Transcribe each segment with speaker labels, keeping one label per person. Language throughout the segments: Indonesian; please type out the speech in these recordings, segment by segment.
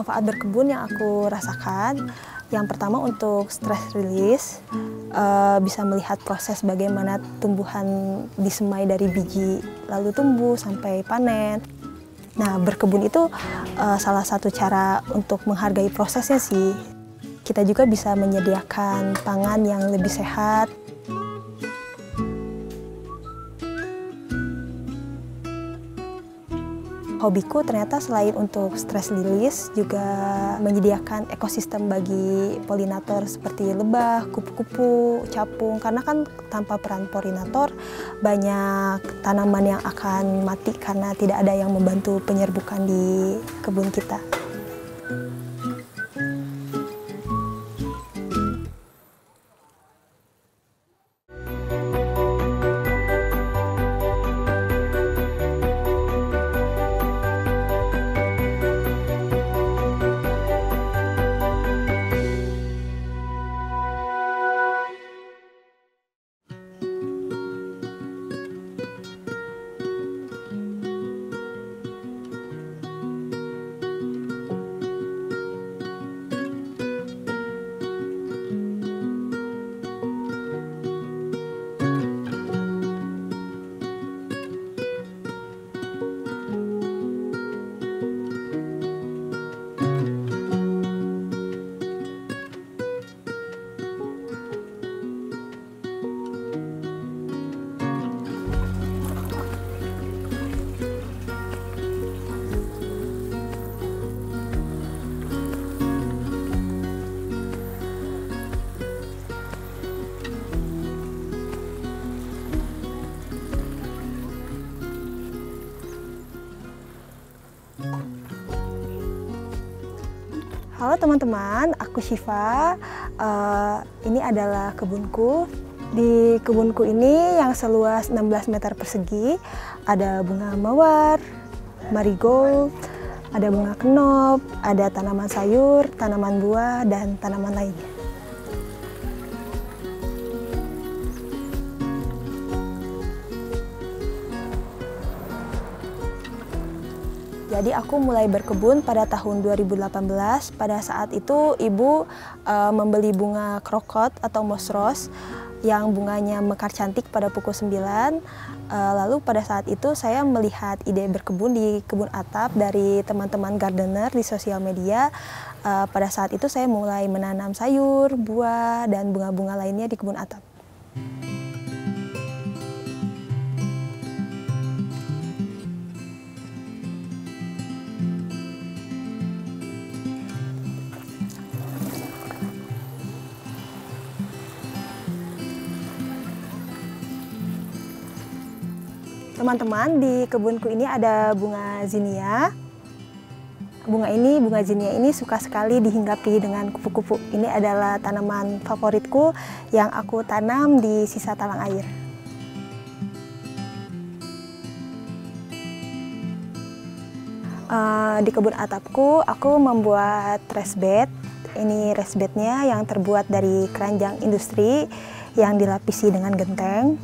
Speaker 1: Manfaat berkebun yang aku rasakan, yang pertama untuk stress release, bisa melihat proses bagaimana tumbuhan disemai dari biji, lalu tumbuh sampai panen. Nah, berkebun itu salah satu cara untuk menghargai prosesnya sih. Kita juga bisa menyediakan pangan yang lebih sehat. Hobiku ternyata selain untuk stress release juga menyediakan ekosistem bagi polinator seperti lebah, kupu-kupu, capung. Karena kan tanpa peran polinator banyak tanaman yang akan mati karena tidak ada yang membantu penyerbukan di kebun kita. Halo teman-teman, aku Syifa. Ini adalah kebunku. Di kebunku ini yang seluas 16 meter persegi, ada bunga mawar, marigold, ada bunga kenop, ada tanaman sayur, tanaman buah, dan tanaman lainnya. Jadi aku mulai berkebun pada tahun 2018. Pada saat itu ibu membeli bunga krokot atau moss rose yang bunganya mekar cantik pada pukul 9. Lalu pada saat itu saya melihat ide berkebun di kebun atap dari teman-teman gardener di sosial media. Pada saat itu saya mulai menanam sayur, buah, dan bunga-bunga lainnya di kebun atap. Teman-teman, di kebunku ini ada bunga zinnia. Bunga zinnia ini suka sekali dihinggapi dengan kupu-kupu. Ini adalah tanaman favoritku yang aku tanam di sisa talang air. Di kebun atapku, aku membuat raised bed. Ini raised bednya yang terbuat dari keranjang industri yang dilapisi dengan genteng.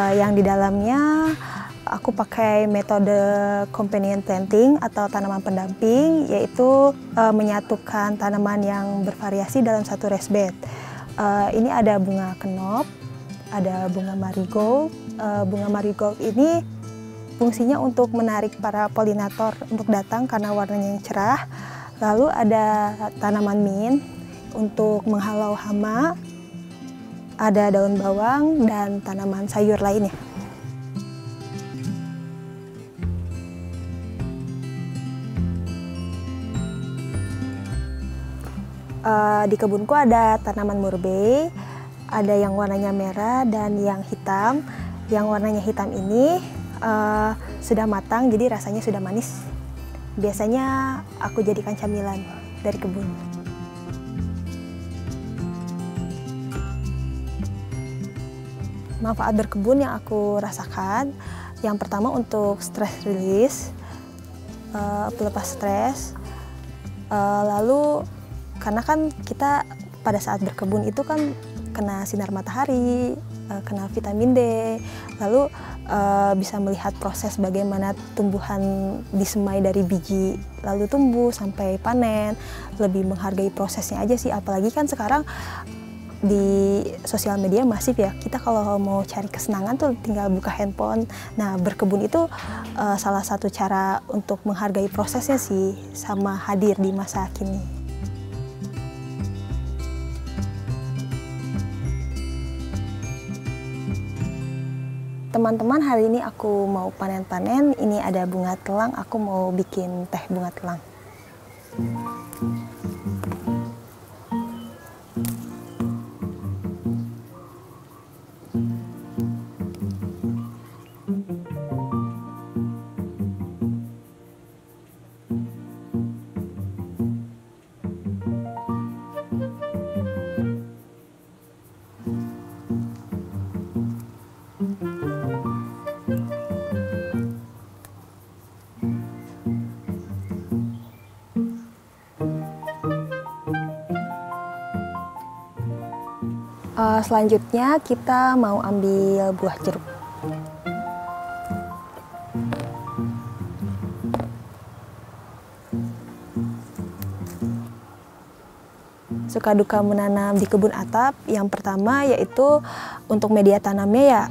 Speaker 1: Yang di dalamnya aku pakai metode companion planting atau tanaman pendamping, yaitu menyatukan tanaman yang bervariasi dalam satu raised bed. Ini ada bunga kenop, ada bunga marigold. Bunga marigold ini fungsinya untuk menarik para polinator untuk datang karena warnanya yang cerah. Lalu ada tanaman mint untuk menghalau hama. Ada daun bawang dan tanaman sayur lainnya. Di kebunku ada tanaman murbei, ada yang warnanya merah dan yang hitam. Yang warnanya hitam ini sudah matang, jadi rasanya sudah manis. Biasanya aku jadikan camilan dari kebun. Manfaat berkebun yang aku rasakan, yang pertama untuk stress release, pelepas stres. Lalu karena kan kita pada saat berkebun itu kan kena sinar matahari, kenal vitamin D, lalu bisa melihat proses bagaimana tumbuhan disemai dari biji lalu tumbuh sampai panen, lebih menghargai prosesnya aja sih. Apalagi kan sekarang di sosial media masif ya, kita kalau mau cari kesenangan tuh tinggal buka handphone. Nah, berkebun itu salah satu cara untuk menghargai prosesnya sih, sama hadir di masa kini. Teman-teman, hari ini aku mau panen-panen. Ini ada bunga telang, aku mau bikin teh bunga telang. Selanjutnya kita mau ambil buah jeruk. Suka duka menanam di kebun atap, yang pertama yaitu untuk media tanamnya ya,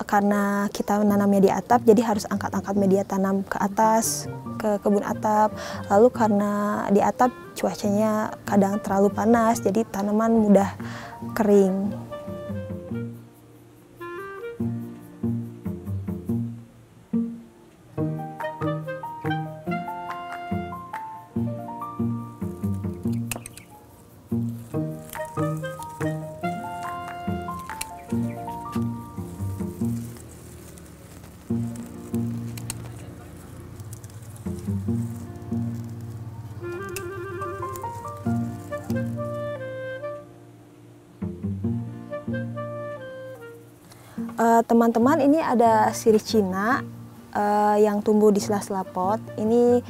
Speaker 1: karena kita menanamnya di atap jadi harus angkat-angkat media tanam ke atas, ke kebun atap. Lalu karena di atap cuacanya kadang terlalu panas jadi tanaman mudah kering. Teman-teman, ini ada sirih Cina yang tumbuh di sela-sela pot. Ini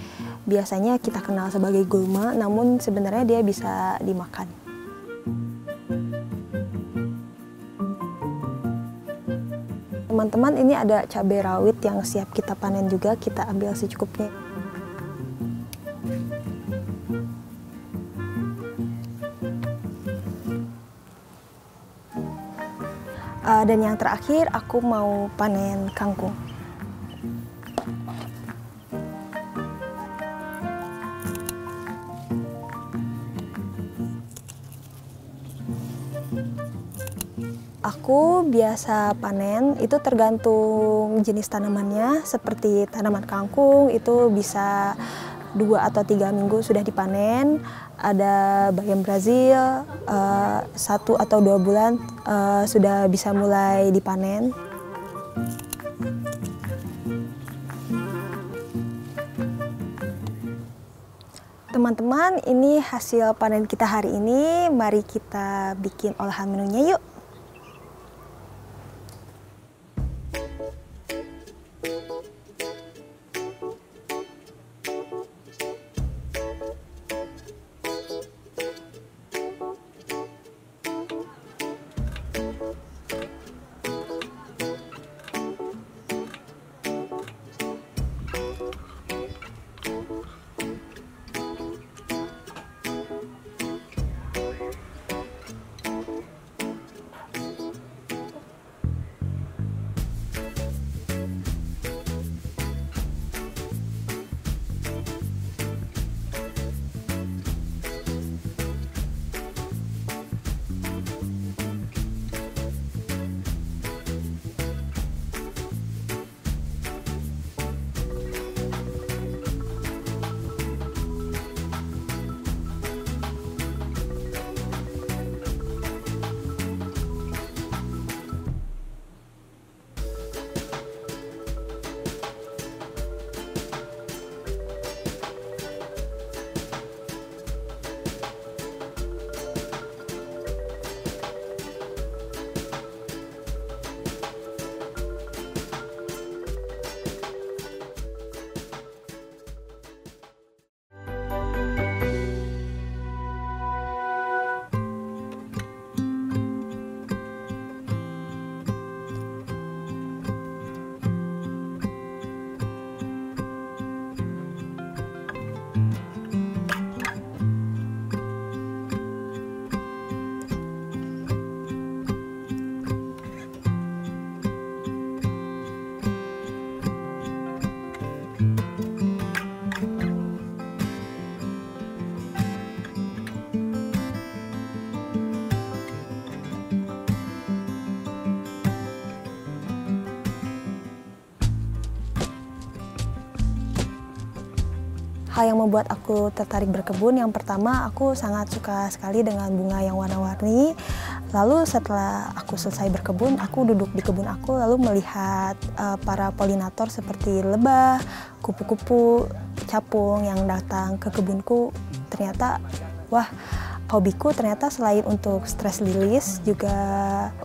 Speaker 1: biasanya kita kenal sebagai gulma, namun sebenarnya dia bisa dimakan. Teman-teman, ini ada cabai rawit yang siap kita panen juga, kita ambil secukupnya. Dan yang terakhir, aku mau panen kangkung. Aku biasa panen, itu tergantung jenis tanamannya. Seperti tanaman kangkung, itu bisa 2 atau 3 minggu sudah dipanen. Ada bayam Brazil, 1 atau 2 bulan sudah bisa mulai dipanen. Teman-teman, ini hasil panen kita hari ini. Mari kita bikin olahan menunya yuk. Hal yang membuat aku tertarik berkebun, yang pertama aku sangat suka sekali dengan bunga yang warna-warni. Lalu setelah aku selesai berkebun, aku duduk di kebun aku lalu melihat para polinator seperti lebah, kupu-kupu, capung yang datang ke kebunku. Ternyata, wah, hobiku ternyata selain untuk stress release, juga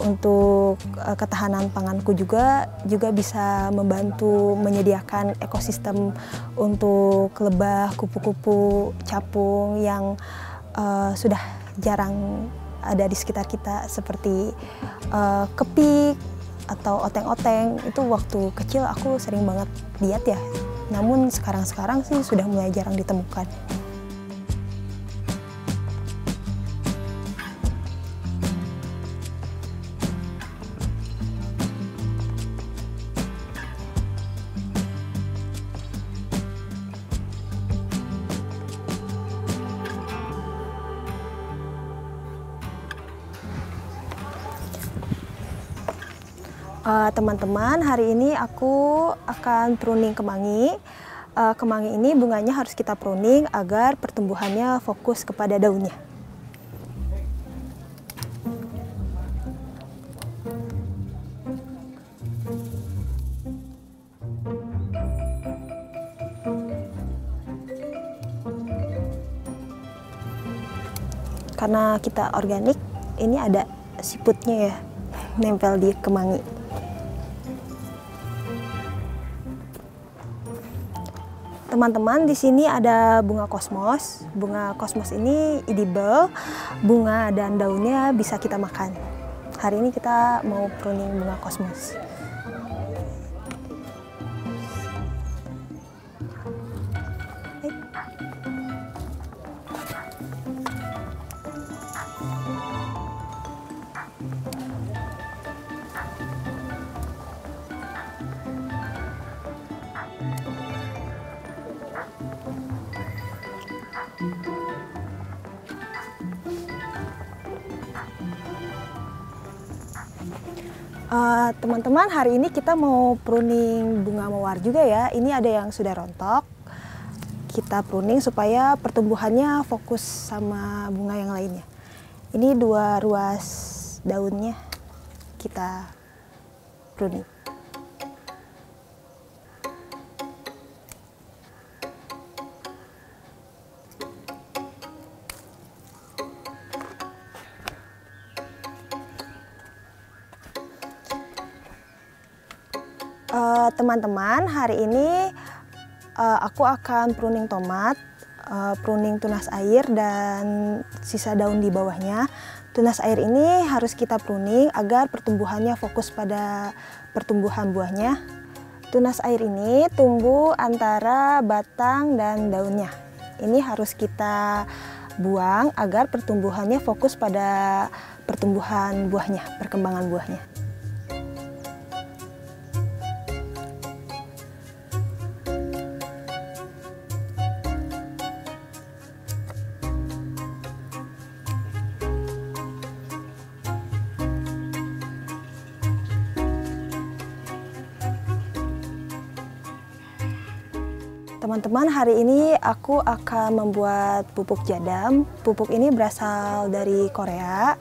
Speaker 1: untuk ketahanan panganku juga bisa membantu menyediakan ekosistem untuk lebah, kupu-kupu, capung yang sudah jarang ada di sekitar kita, seperti kepik atau oteng-oteng. Itu waktu kecil aku sering banget lihat ya, namun sekarang sih sudah mulai jarang ditemukan. Teman-teman, hari ini aku akan pruning kemangi. Kemangi ini bunganya harus kita pruning agar pertumbuhannya fokus kepada daunnya. Karena kita organik, ini ada siputnya ya, nempel di kemangi. Teman-teman, di sini ada bunga kosmos. Bunga kosmos ini edible, bunga dan daunnya bisa kita makan. Hari ini kita mau pruning bunga kosmos. Teman-teman, hari ini kita mau pruning bunga mawar juga ya. Ini ada yang sudah rontok. Kita pruning supaya pertumbuhannya fokus sama bunga yang lainnya. Ini 2 ruas daunnya kita pruning. Teman-teman, hari ini aku akan pruning tomat, pruning tunas air dan sisa daun di bawahnya. Tunas air ini harus kita pruning agar pertumbuhannya fokus pada pertumbuhan buahnya. Tunas air ini tumbuh antara batang dan daunnya. Ini harus kita buang agar pertumbuhannya fokus pada pertumbuhan buahnya, perkembangan buahnya. Teman-teman, hari ini aku akan membuat pupuk jadam. Pupuk ini berasal dari Korea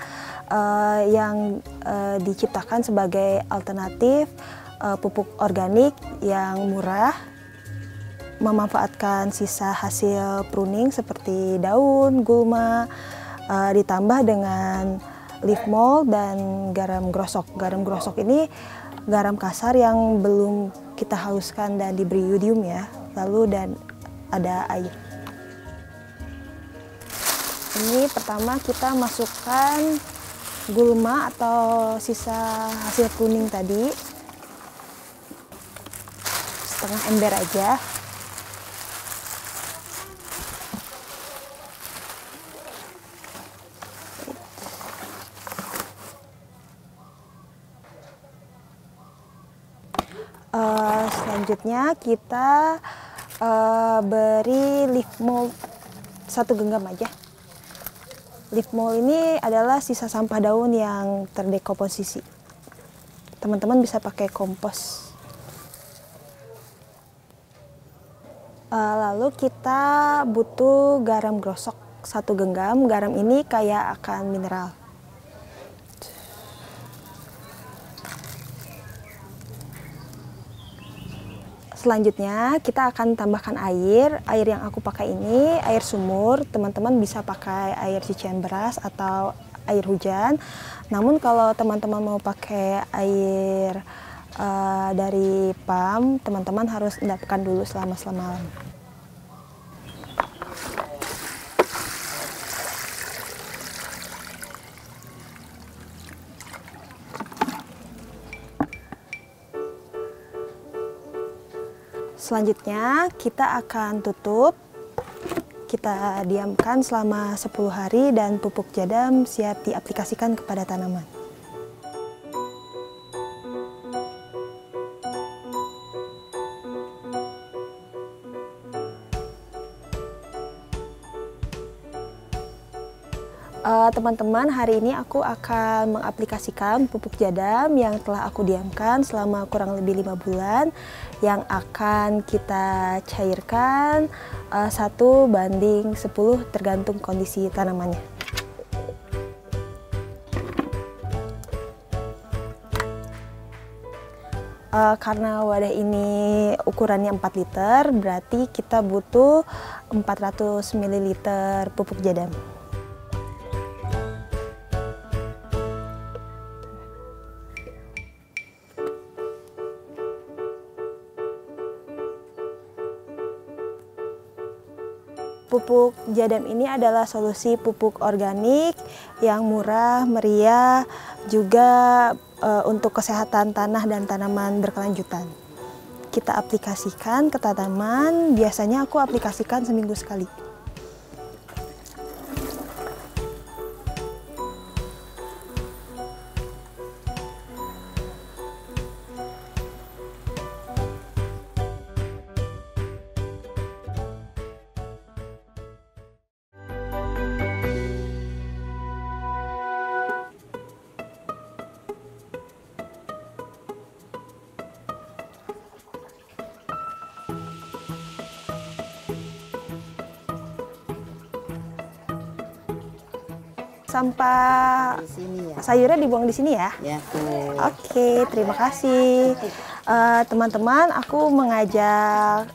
Speaker 1: yang diciptakan sebagai alternatif pupuk organik yang murah, memanfaatkan sisa hasil pruning seperti daun, gulma, ditambah dengan leaf mold dan garam grosok. Garam grosok ini garam kasar yang belum kita haluskan dan diberi yodium ya. Lalu dan ada air. Ini pertama kita masukkan gulma atau sisa hasil pruning tadi, setengah ember aja. Selanjutnya kita beri leaf mold 1 genggam aja. Leaf mold ini adalah sisa sampah daun yang terdekomposisi. Teman-teman bisa pakai kompos. Lalu kita butuh garam grosok 1 genggam. Garam ini kaya akan mineral. Selanjutnya kita akan tambahkan air. Air yang aku pakai ini air sumur. Teman-teman bisa pakai air cucian beras atau air hujan. Namun kalau teman-teman mau pakai air dari pam, teman-teman harus endapkan dulu selama semalam. Selanjutnya kita akan tutup. Kita diamkan selama 10 hari dan pupuk jadam siap diaplikasikan kepada tanaman. Teman-teman, hari ini aku akan mengaplikasikan pupuk jadam yang telah aku diamkan selama kurang lebih 5 bulan, yang akan kita cairkan 1:10 tergantung kondisi tanamannya. Karena wadah ini ukurannya 4 liter, berarti kita butuh 400 ml pupuk jadam. Pupuk jadam ini adalah solusi pupuk organik yang murah, meriah, juga untuk kesehatan tanah dan tanaman berkelanjutan. Kita aplikasikan ke tanaman, biasanya aku aplikasikan seminggu sekali. Sampah
Speaker 2: di sini ya.
Speaker 1: Sayurnya dibuang di sini ya?
Speaker 2: Ya, tuh.
Speaker 1: Oke, terima kasih. Teman-teman, aku mengajak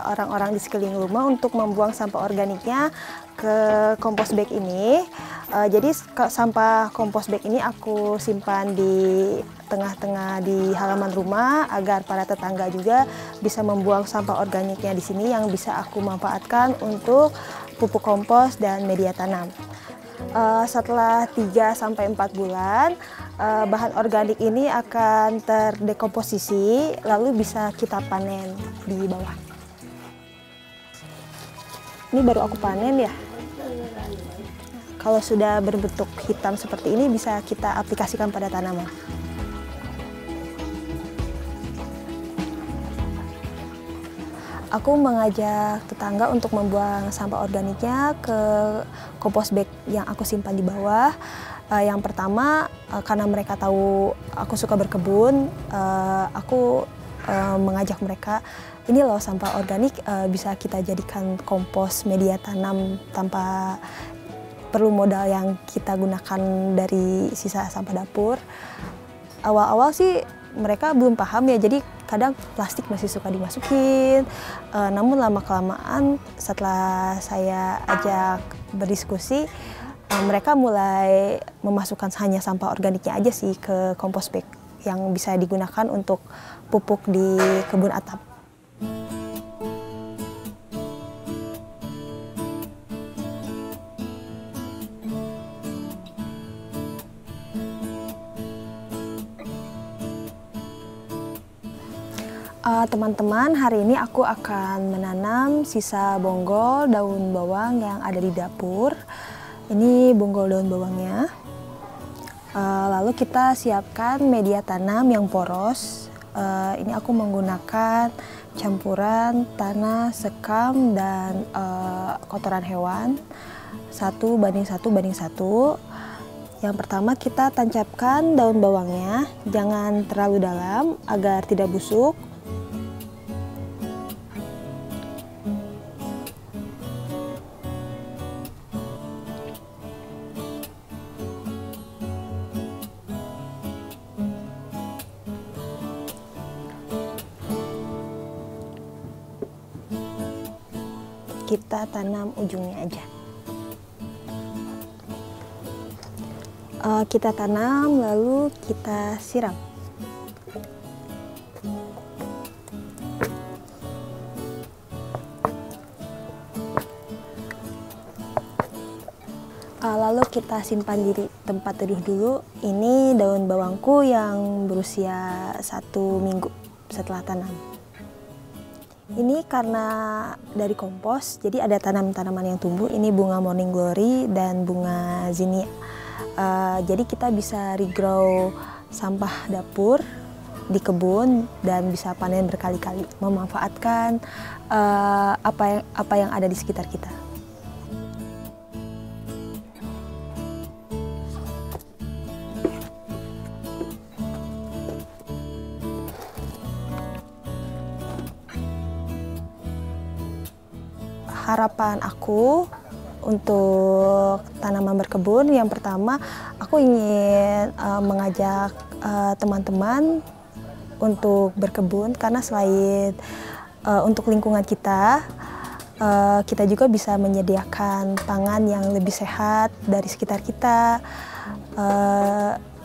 Speaker 1: orang-orang di sekeliling rumah untuk membuang sampah organiknya ke kompos bag ini. Jadi sampah kompos bag ini aku simpan di tengah-tengah di halaman rumah agar para tetangga juga bisa membuang sampah organiknya di sini yang bisa aku manfaatkan untuk pupuk kompos dan media tanam. Setelah 3-4 bulan, bahan organik ini akan terdekomposisi, lalu bisa kita panen di bawah. Ini baru aku panen ya. Kalau sudah berbentuk hitam seperti ini, bisa kita aplikasikan pada tanaman. Aku mengajak tetangga untuk membuang sampah organiknya ke kompos bag yang aku simpan di bawah. Yang pertama, karena mereka tahu aku suka berkebun, aku mengajak mereka, ini loh sampah organik bisa kita jadikan kompos media tanam tanpa perlu modal yang kita gunakan dari sisa sampah dapur. Awal-awal sih mereka belum paham ya, jadi kadang plastik masih suka dimasukin. Namun lama-kelamaan setelah saya ajak berdiskusi, mereka mulai memasukkan hanya sampah organiknya aja sih ke kompos bag yang bisa digunakan untuk pupuk di kebun atap. Teman-teman, hari ini aku akan menanam sisa bonggol daun bawang yang ada di dapur. Ini bonggol daun bawangnya. Lalu kita siapkan media tanam yang poros. Ini aku menggunakan campuran tanah, sekam, dan kotoran hewan. 1:1:1. Yang pertama kita tancapkan daun bawangnya, jangan terlalu dalam agar tidak busuk. kita tanam ujungnya aja. Kita tanam lalu kita siram. Lalu kita simpan di tempat teduh dulu. Ini daun bawangku yang berusia 1 minggu setelah tanam. Ini karena dari kompos, jadi ada tanaman yang tumbuh. Ini bunga Morning Glory dan bunga zinnia. Jadi kita bisa regrow sampah dapur di kebun dan bisa panen berkali-kali, memanfaatkan apa yang ada di sekitar kita. Harapan aku untuk tanaman berkebun, yang pertama aku ingin mengajak teman-teman untuk berkebun, karena selain untuk lingkungan kita, kita juga bisa menyediakan pangan yang lebih sehat dari sekitar kita,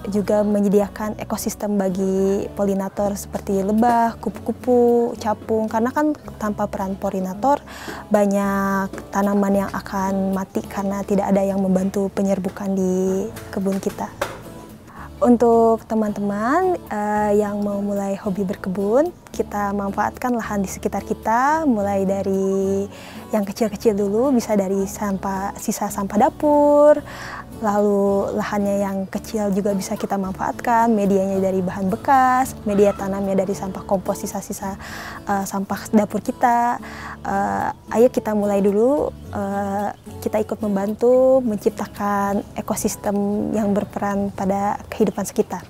Speaker 1: juga menyediakan ekosistem bagi polinator seperti lebah, kupu-kupu, capung, karena kan tanpa peran polinator banyak tanaman yang akan mati karena tidak ada yang membantu penyerbukan di kebun kita. Untuk teman-teman yang mau mulai hobi berkebun, kita manfaatkan lahan di sekitar kita, mulai dari yang kecil-kecil dulu, bisa dari sisa sampah dapur, lalu lahannya yang kecil juga bisa kita manfaatkan, medianya dari bahan bekas, media tanamnya dari sampah kompos, sisa-sisa sampah dapur kita. Ayo kita mulai dulu, kita ikut membantu menciptakan ekosistem yang berperan pada kehidupan sekitar.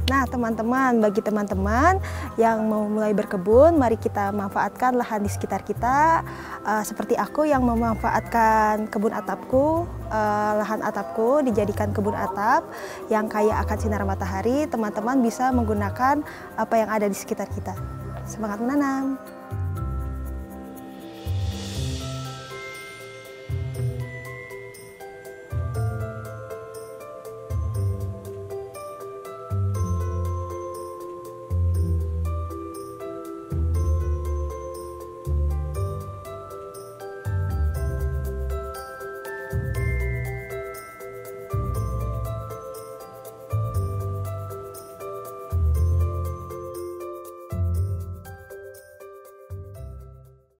Speaker 1: Nah teman-teman, bagi teman-teman yang mau mulai berkebun, mari kita manfaatkan lahan di sekitar kita. Seperti aku yang memanfaatkan kebun atapku, lahan atapku dijadikan kebun atap yang kaya akan sinar matahari. Teman-teman bisa menggunakan apa yang ada di sekitar kita. Semangat menanam!